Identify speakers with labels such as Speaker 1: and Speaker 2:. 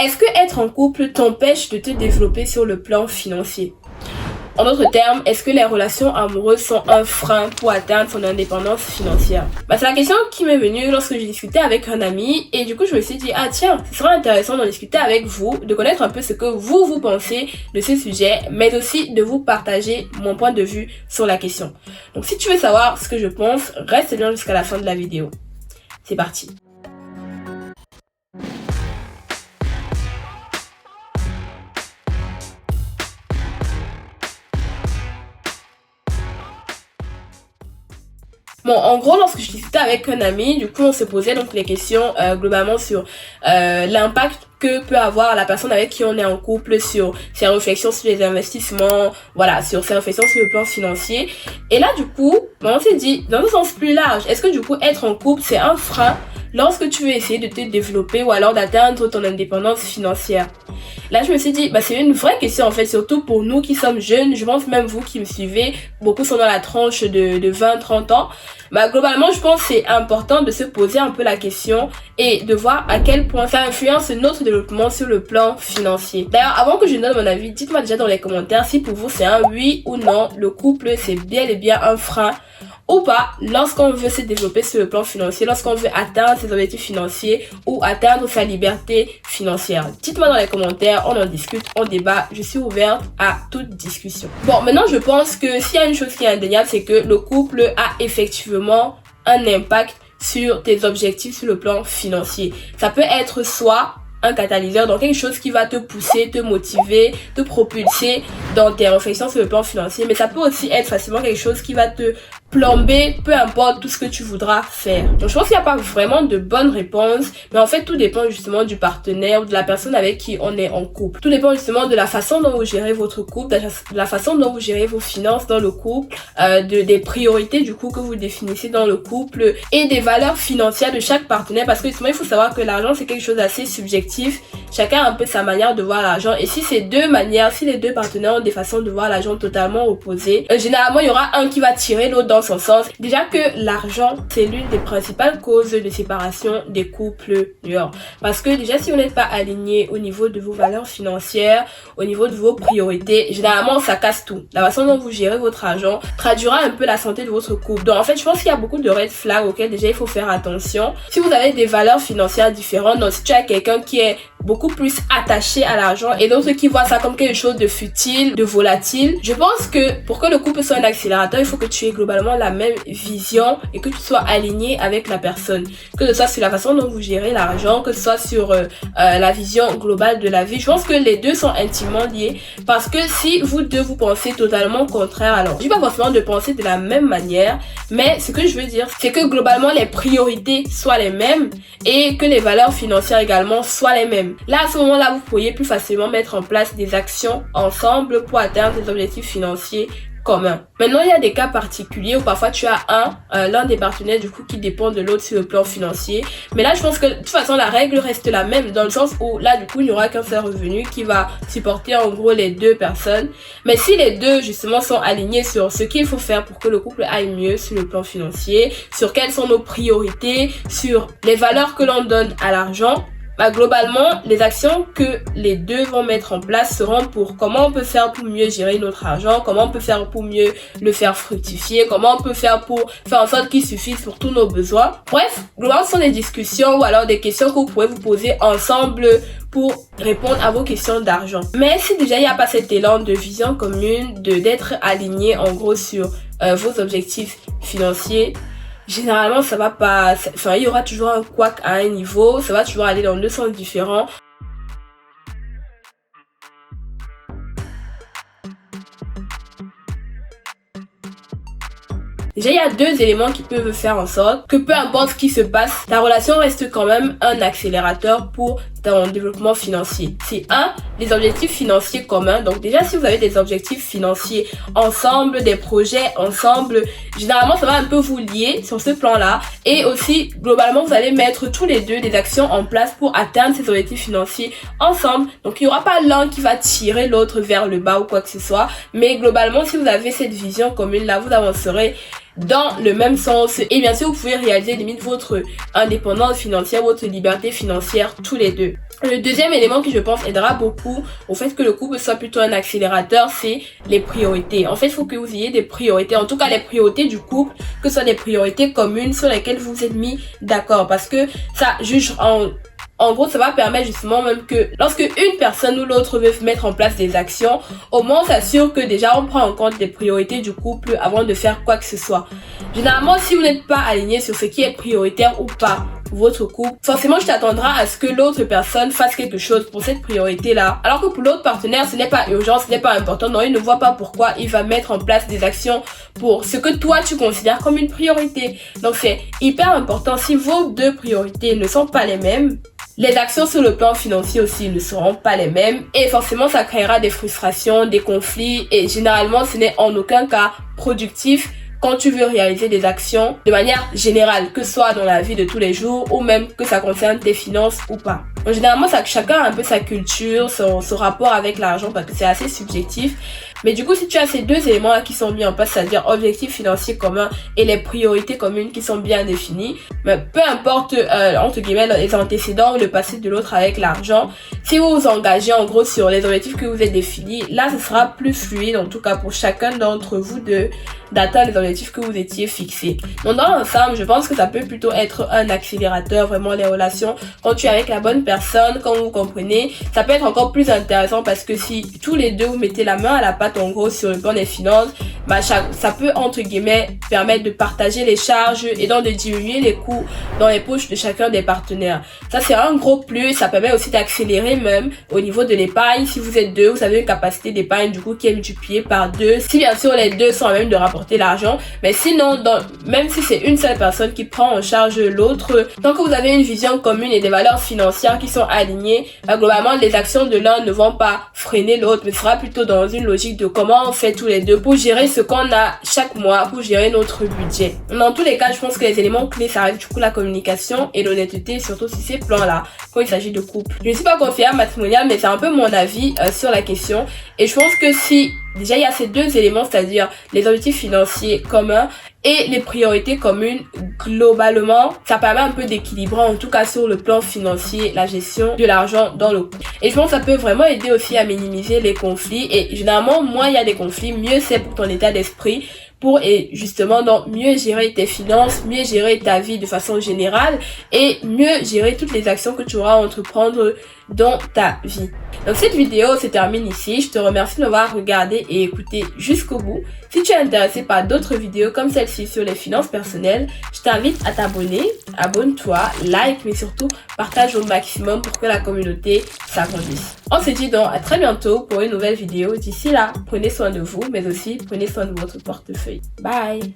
Speaker 1: Est-ce que être en couple t'empêche de te développer sur le plan financier? En d'autres termes, est-ce que les relations amoureuses sont un frein pour atteindre son indépendance financière? C'est la question qui m'est venue lorsque j'ai discuté avec un ami et du coup je me suis dit, ah tiens, ce serait intéressant d'en discuter avec vous, de connaître un peu ce que vous pensez de ce sujet, mais aussi de vous partager mon point de vue sur la question. Donc si tu veux savoir ce que je pense, reste bien jusqu'à la fin de la vidéo. C'est parti. Bon, en gros, lorsque je discutais avec un ami, du coup, on se posait donc les questions globalement sur l'impact que peut avoir la personne avec qui on est en couple sur ses réflexions sur les investissements, voilà, sur ses réflexions sur le plan financier. Et là, du coup, on s'est dit, dans un sens plus large, est-ce que du coup, être en couple, c'est un frein lorsque tu veux essayer de te développer ou alors d'atteindre ton indépendance financière? Là, je me suis dit, c'est une vraie question en fait, surtout pour nous qui sommes jeunes. Je pense même vous qui me suivez, beaucoup sont dans la tranche de 20-30 ans. Globalement, je pense que c'est important de se poser un peu la question et de voir à quel point ça influence notre développement sur le plan financier. D'ailleurs, avant que je donne mon avis, dites-moi déjà dans les commentaires si pour vous c'est un oui ou non, le couple c'est bien et bien un frein ou pas lorsqu'on veut se développer sur le plan financier, lorsqu'on veut atteindre ses objectifs financiers ou atteindre sa liberté financière. Dites-moi dans les commentaires, on en discute, on débat, je suis ouverte à toute discussion. Bon, maintenant je pense que s'il y a une chose qui est indéniable, c'est que le couple a effectivement un impact sur tes objectifs sur le plan financier. Ça peut être soit un catalyseur, donc quelque chose qui va te pousser, te motiver, te propulser dans tes réflexions sur le plan financier, mais ça peut aussi être facilement quelque chose qui va te plomber, peu importe tout ce que tu voudras faire. Donc je pense qu'il n'y a pas vraiment de bonne réponse, mais en fait tout dépend justement du partenaire ou de la personne avec qui on est en couple. Tout dépend justement de la façon dont vous gérez votre couple, de la façon dont vous gérez vos finances dans le couple, des priorités du coup que vous définissez dans le couple et des valeurs financières de chaque partenaire, parce que justement il faut savoir que l'argent c'est quelque chose d'assez subjectif. Chacun a un peu sa manière de voir l'argent, et si ces deux manières, si les deux partenaires ont des façons de voir l'argent totalement opposées, généralement il y aura un qui va tirer l'autre dans son sens. Déjà que l'argent c'est l'une des principales causes de séparation des couples dehors, parce que déjà si vous n'êtes pas aligné au niveau de vos valeurs financières, au niveau de vos priorités, généralement ça casse tout. La façon dont vous gérez votre argent traduira un peu la santé de votre couple. Donc en fait je pense qu'il y a beaucoup de red flags auxquels déjà il faut faire attention. Si vous avez des valeurs financières différentes, donc si tu as quelqu'un qui est beaucoup plus attaché à l'argent et d'autres qui voient ça comme quelque chose de futile, de volatile, je pense que pour que le couple soit un accélérateur, il faut que tu aies globalement la même vision et que tu sois aligné avec la personne, que ce soit sur la façon dont vous gérez l'argent, que ce soit sur la vision globale de la vie. Je pense que les deux sont intimement liés, parce que si vous deux vous pensez totalement contraire, alors je dis pas forcément de penser de la même manière, mais ce que je veux dire c'est que globalement les priorités soient les mêmes et que les valeurs financières également soient les mêmes. Là, à ce moment-là, vous pourriez plus facilement mettre en place des actions ensemble pour atteindre des objectifs financiers communs. Maintenant, il y a des cas particuliers où parfois tu as l'un des partenaires du coup qui dépend de l'autre sur le plan financier. Mais là, je pense que de toute façon, la règle reste la même, dans le sens où là, du coup, il n'y aura qu'un seul revenu qui va supporter en gros les deux personnes. Mais si les deux justement sont alignés sur ce qu'il faut faire pour que le couple aille mieux sur le plan financier, sur quelles sont nos priorités, sur les valeurs que l'on donne à l'argent, globalement, les actions que les deux vont mettre en place seront pour comment on peut faire pour mieux gérer notre argent, comment on peut faire pour mieux le faire fructifier, comment on peut faire pour faire en sorte qu'il suffise pour tous nos besoins. Bref, globalement, ce sont des discussions ou alors des questions que vous pouvez vous poser ensemble pour répondre à vos questions d'argent. Mais si déjà il n'y a pas cet élan de vision commune, d'être aligné en gros sur vos objectifs financiers, généralement ça va pas, il y aura toujours un couac à un niveau, ça va toujours aller dans deux sens différents. Déjà, il y a deux éléments qui peuvent faire en sorte que peu importe ce qui se passe, la relation reste quand même un accélérateur pour ton développement financier. C'est les objectifs financiers communs. Donc déjà, si vous avez des objectifs financiers ensemble, des projets ensemble, généralement, ça va un peu vous lier sur ce plan-là. Et aussi, globalement, vous allez mettre tous les deux des actions en place pour atteindre ces objectifs financiers ensemble. Donc, il n'y aura pas l'un qui va tirer l'autre vers le bas ou quoi que ce soit. Mais globalement, si vous avez cette vision commune-là, vous avancerez dans le même sens, et bien sûr vous pouvez réaliser limite votre indépendance financière, votre liberté financière tous les deux. 2. Le deuxième élément qui, je pense, aidera beaucoup au fait que le couple soit plutôt un accélérateur, c'est les priorités. En fait, il faut que vous ayez des priorités, en tout cas les priorités du couple, que ce soit des priorités communes sur lesquelles vous vous êtes mis d'accord. Parce que ça juge en gros, ça va permettre justement même que lorsque une personne ou l'autre veut mettre en place des actions, au moins on s'assure que déjà on prend en compte les priorités du couple avant de faire quoi que ce soit. Généralement, si vous n'êtes pas aligné sur ce qui est prioritaire ou pas pour votre couple, forcément tu t'attendras à ce que l'autre personne fasse quelque chose pour cette priorité-là. Alors que pour l'autre partenaire, ce n'est pas urgent, ce n'est pas important, non, il ne voit pas pourquoi il va mettre en place des actions pour ce que toi tu considères comme une priorité. Donc c'est hyper important, si vos deux priorités ne sont pas les mêmes, les actions sur le plan financier aussi ne seront pas les mêmes et forcément ça créera des frustrations, des conflits et généralement ce n'est en aucun cas productif quand tu veux réaliser des actions de manière générale, que ce soit dans la vie de tous les jours ou même que ça concerne tes finances ou pas. Donc, généralement, chacun a un peu sa culture, son rapport avec l'argent parce que c'est assez subjectif. Mais du coup, si tu as ces deux éléments-là qui sont mis en place, c'est-à-dire objectifs financiers communs et les priorités communes qui sont bien définies, mais peu importe, entre guillemets, les antécédents ou le passé de l'autre avec l'argent, si vous vous engagez en gros sur les objectifs que vous avez définis, là, ce sera plus fluide, en tout cas pour chacun d'entre vous d'atteindre les objectifs que vous étiez fixés. Donc dans l'ensemble, je pense que ça peut plutôt être un accélérateur, vraiment les relations. Quand tu es avec la bonne personne, quand vous comprenez, ça peut être encore plus intéressant parce que si tous les deux vous mettez la main à la pâte en gros sur le plan des finances, bah ça peut entre guillemets permettre de partager les charges et donc de diminuer les coûts dans les poches de chacun des partenaires. Ça c'est un gros plus, ça permet aussi d'accélérer même au niveau de l'épargne. Si vous êtes deux, vous avez une capacité d'épargne du coup qui est multipliée par 2. Si bien sûr les deux sont à même de rapporter l'argent, mais sinon même si c'est une seule personne qui prend en charge l'autre, tant que vous avez une vision commune et des valeurs financières qui sont alignées, bah, globalement les actions de l'un ne vont pas freiner l'autre, mais sera plutôt dans une logique de comment on fait tous les deux pour gérer ce qu'on a chaque mois, pour gérer notre budget. Dans tous les cas, je pense que les éléments clés, ça reste du coup la communication et l'honnêteté, surtout sur ces plans-là, quand il s'agit de couple. Je ne suis pas conseillère matrimoniale, mais c'est un peu mon avis sur la question. Et je pense que si déjà il y a ces deux éléments, c'est-à-dire les objectifs financiers communs et les priorités communes, globalement, ça permet un peu d'équilibrer, en tout cas sur le plan financier, la gestion de l'argent dans le couple. Et je pense que ça peut vraiment aider aussi à minimiser les conflits. Et généralement, moins il y a des conflits, mieux c'est pour ton état d'esprit. Et justement donc mieux gérer tes finances, mieux gérer ta vie de façon générale et mieux gérer toutes les actions que tu auras à entreprendre dans ta vie. Donc cette vidéo se termine ici. Je te remercie de m'avoir regardé et écouté jusqu'au bout. Si tu es intéressé par d'autres vidéos comme celle-ci sur les finances personnelles, je t'invite à t'abonner, abonne-toi, like, mais surtout partage au maximum pour que la communauté s'agrandisse. On se dit donc à très bientôt pour une nouvelle vidéo. D'ici là, prenez soin de vous, mais aussi prenez soin de votre portefeuille. Bye!